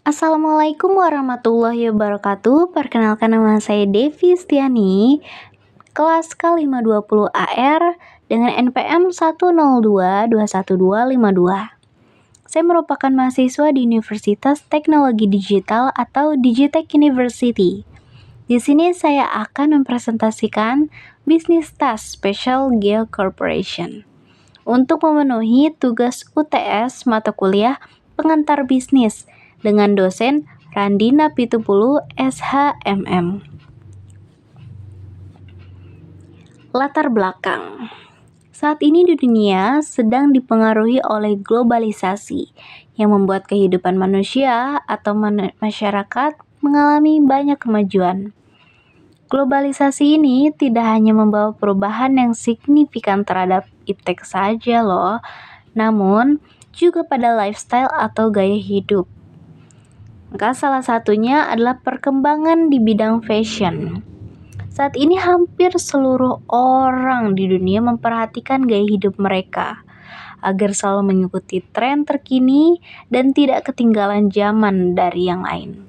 Assalamualaikum warahmatullahi wabarakatuh. Perkenalkan, nama saya Devi Stiani, kelas K520 AR dengan NPM 102212252. Saya merupakan mahasiswa di Universitas Teknologi Digital atau Digitech University. Di sini saya akan mempresentasikan bisnis task Special Geo Corporation untuk memenuhi tugas UTS mata kuliah pengantar bisnis dengan dosen Randina Pitupulu SHMM. Latar belakang. Saat ini di dunia sedang dipengaruhi oleh globalisasi yang membuat kehidupan manusia atau masyarakat mengalami banyak kemajuan. Globalisasi ini tidak hanya membawa perubahan yang signifikan terhadap iptek saja loh, namun juga pada lifestyle atau gaya hidup. Maka salah satunya adalah perkembangan di bidang fashion. Saat ini hampir seluruh orang di dunia memperhatikan gaya hidup mereka agar selalu mengikuti tren terkini dan tidak ketinggalan zaman dari yang lain.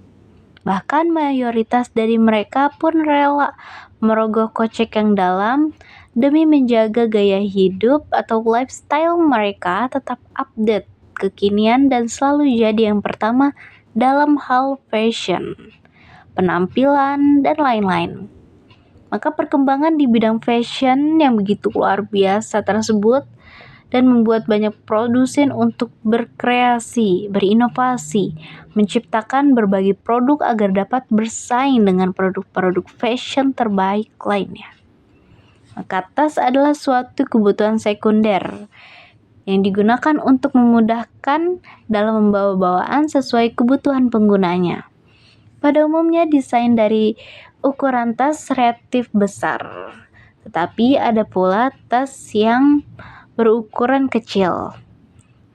Bahkan mayoritas dari mereka pun rela merogoh kocek yang dalam demi menjaga gaya hidup atau lifestyle mereka tetap update, kekinian, dan selalu jadi yang pertama dalam hal fashion, penampilan, dan lain-lain. Maka perkembangan di bidang fashion yang begitu luar biasa tersebut dan membuat banyak produsen untuk berkreasi, berinovasi, menciptakan berbagai produk agar dapat bersaing dengan produk-produk fashion terbaik lainnya. Maka tas adalah suatu kebutuhan sekunder yang digunakan untuk memudahkan dalam membawa bawaan sesuai kebutuhan penggunanya. Pada umumnya desain dari ukuran tas relatif besar, tetapi ada pula tas yang berukuran kecil.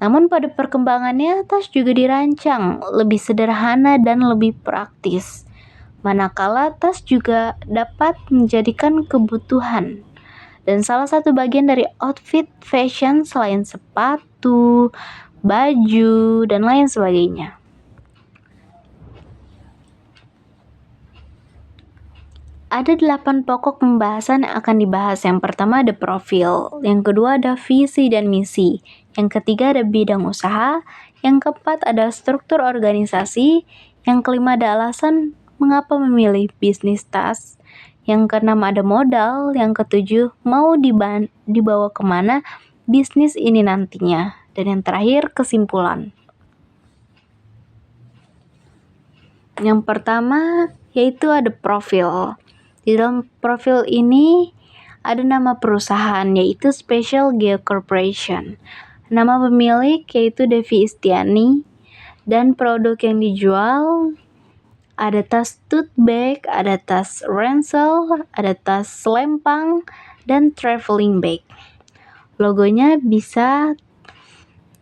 Namun pada perkembangannya tas juga dirancang lebih sederhana dan lebih praktis. Manakala tas juga dapat menjadikan kebutuhan dan salah satu bagian dari outfit fashion selain sepatu, baju, dan lain sebagainya. Ada 8 pokok pembahasan yang akan dibahas. Yang pertama ada profil, yang kedua ada visi dan misi, yang ketiga ada bidang usaha, yang keempat ada struktur organisasi, yang kelima ada alasan mengapa memilih bisnis tas, yang keenam ada modal, yang ketujuh mau dibawa kemana bisnis ini nantinya, dan yang terakhir kesimpulan. Yang pertama yaitu ada profil. Di dalam profil ini ada nama perusahaan yaitu Special Geo Corporation. Nama pemilik yaitu Devi Istiani dan produk yang dijual ada tas tote bag, ada tas ransel, ada tas selempang, dan traveling bag. Logonya bisa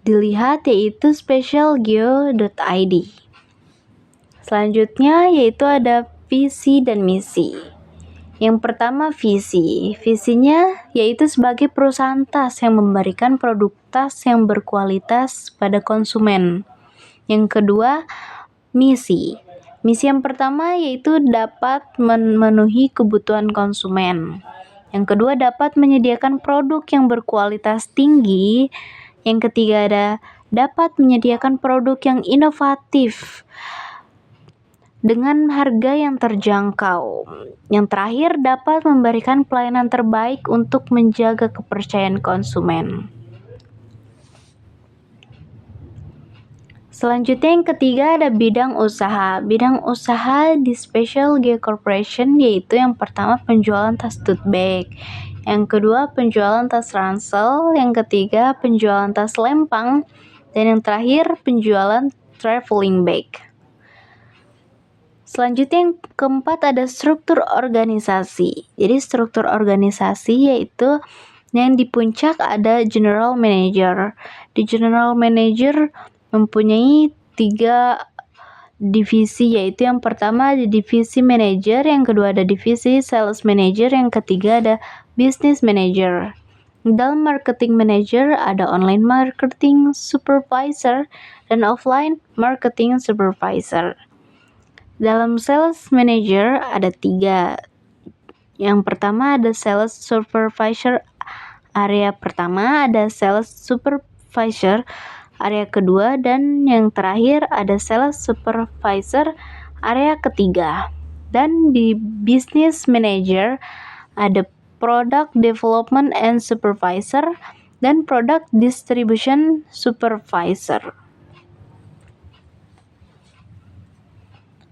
dilihat yaitu specialgeo.id. Selanjutnya yaitu ada visi dan misi. Yang pertama visi. Visinya yaitu sebagai perusahaan tas yang memberikan produk tas yang berkualitas pada konsumen. Yang kedua misi. Misi yang pertama yaitu dapat memenuhi kebutuhan konsumen. Yang kedua dapat menyediakan produk yang berkualitas tinggi. Yang ketiga ada dapat menyediakan produk yang inovatif dengan harga yang terjangkau. Yang terakhir dapat memberikan pelayanan terbaik untuk menjaga kepercayaan konsumen. Selanjutnya yang ketiga ada bidang usaha. Bidang usaha di Special Geo Corporation yaitu yang pertama penjualan tas tote bag, yang kedua penjualan tas ransel, yang ketiga penjualan tas lempang, dan yang terakhir penjualan traveling bag. Selanjutnya yang keempat ada struktur organisasi. Jadi struktur organisasi yaitu yang di puncak ada general manager. Di general manager mempunyai 3 divisi yaitu yang pertama ada divisi manager, yang kedua ada divisi sales manager, yang ketiga ada business manager. Dalam marketing manager ada online marketing supervisor dan offline marketing supervisor. Dalam sales manager ada 3. Yang pertama ada sales supervisor area pertama, ada sales supervisor area kedua, dan yang terakhir ada sales supervisor area ketiga. Dan di business manager ada product development and supervisor dan product distribution supervisor.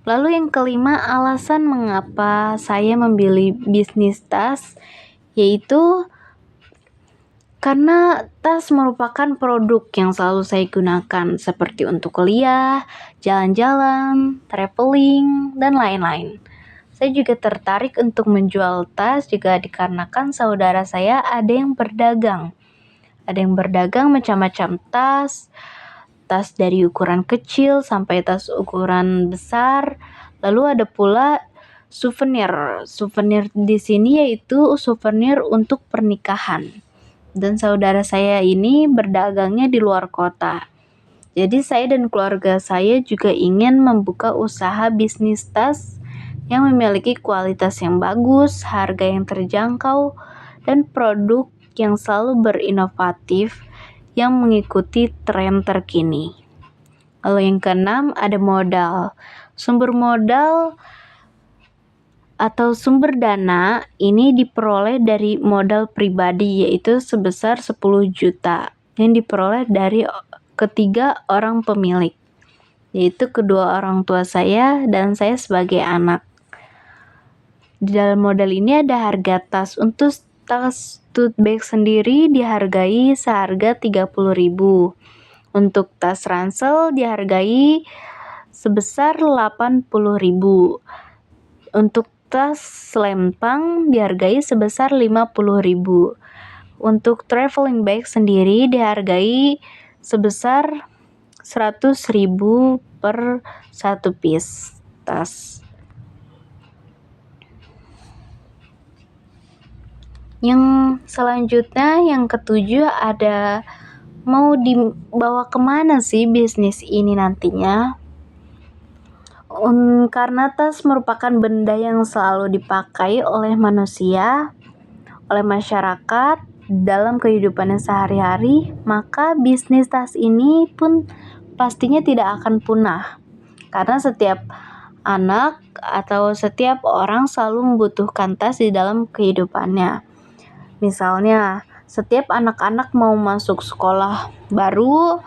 Lalu yang kelima, alasan mengapa saya memilih bisnis tas, yaitu karena tas merupakan produk yang selalu saya gunakan seperti untuk kuliah, jalan-jalan, traveling, dan lain-lain. Saya juga tertarik untuk menjual tas juga dikarenakan saudara saya ada yang berdagang. Ada yang berdagang macam-macam tas dari ukuran kecil sampai tas ukuran besar. Lalu ada pula souvenir. Souvenir di sini yaitu souvenir untuk pernikahan. Dan saudara saya ini berdagangnya di luar kota. Jadi saya dan keluarga saya juga ingin membuka usaha bisnis tas yang memiliki kualitas yang bagus, harga yang terjangkau, dan produk yang selalu berinovatif yang mengikuti tren terkini. Lalu yang keenam ada modal. Sumber modal atau sumber dana ini diperoleh dari modal pribadi, yaitu sebesar 10 juta yang diperoleh dari ketiga orang pemilik, yaitu kedua orang tua saya dan saya sebagai anak. Di dalam modal ini ada harga tas. Untuk tas tote bag sendiri dihargai seharga 30.000. Untuk tas ransel dihargai sebesar 80.000. Untuk tas selempang dihargai sebesar 50.000. Untuk traveling bag sendiri dihargai sebesar 100.000 per satu piece tas. Yang selanjutnya, yang ketujuh ada mau dibawa kemana sih bisnis ini nantinya? Karena tas merupakan benda yang selalu dipakai oleh manusia, oleh masyarakat dalam kehidupannya sehari-hari, maka bisnis tas ini pun pastinya tidak akan punah. Karena setiap anak atau setiap orang selalu membutuhkan tas di dalam kehidupannya. Misalnya, setiap anak-anak mau masuk sekolah baru,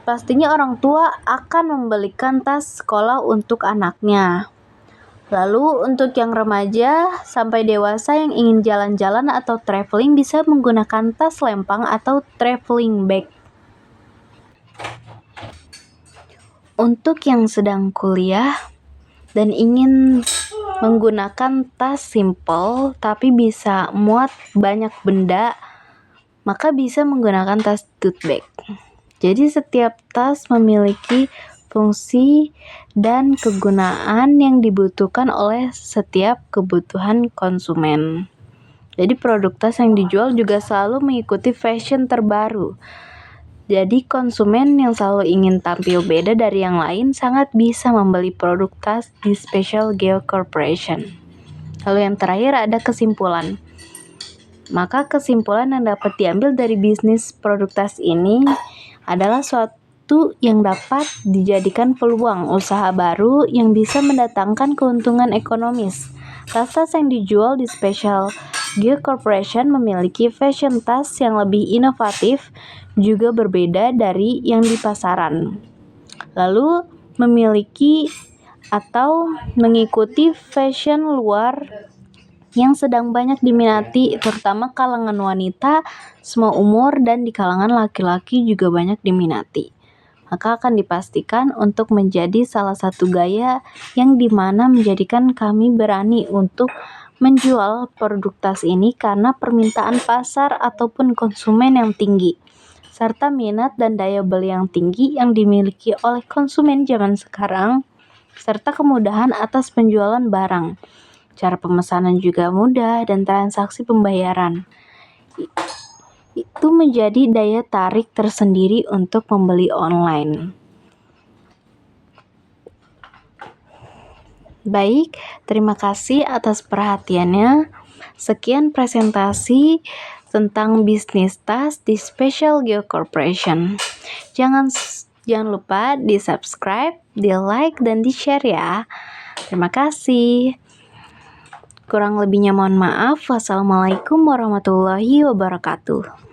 pastinya orang tua akan membelikan tas sekolah untuk anaknya. Lalu untuk yang remaja sampai dewasa yang ingin jalan-jalan atau traveling bisa menggunakan tas lempang atau traveling bag. Untuk yang sedang kuliah dan ingin menggunakan tas simple tapi bisa muat banyak benda, maka bisa menggunakan tas tote bag. Jadi setiap tas memiliki fungsi dan kegunaan yang dibutuhkan oleh setiap kebutuhan konsumen. Jadi produk tas yang dijual juga selalu mengikuti fashion terbaru. Jadi konsumen yang selalu ingin tampil beda dari yang lain sangat bisa membeli produk tas di Special Geo Corporation. Lalu yang terakhir ada kesimpulan. Maka kesimpulan yang dapat diambil dari bisnis produk tas ini adalah suatu yang dapat dijadikan peluang usaha baru yang bisa mendatangkan keuntungan ekonomis. Tas-tas yang dijual di Special Geo Corporation memiliki fashion tas yang lebih inovatif, juga berbeda dari yang di pasaran. Lalu memiliki atau mengikuti fashion luar yang sedang banyak diminati, terutama kalangan wanita, semua umur, dan di kalangan laki-laki juga banyak diminati. Maka akan dipastikan untuk menjadi salah satu gaya yang dimana menjadikan kami berani untuk menjual produk tas ini karena permintaan pasar ataupun konsumen yang tinggi, serta minat dan daya beli yang tinggi yang dimiliki oleh konsumen zaman sekarang, serta kemudahan atas penjualan barang. Cara pemesanan juga mudah dan transaksi pembayaran itu menjadi daya tarik tersendiri untuk membeli online. Baik, terima kasih atas perhatiannya. Sekian presentasi tentang bisnis tas di Special Geo Corporation. Jangan lupa di-subscribe, di-like, dan di-share ya. Terima kasih. Kurang lebihnya mohon maaf. Wassalamualaikum warahmatullahi wabarakatuh.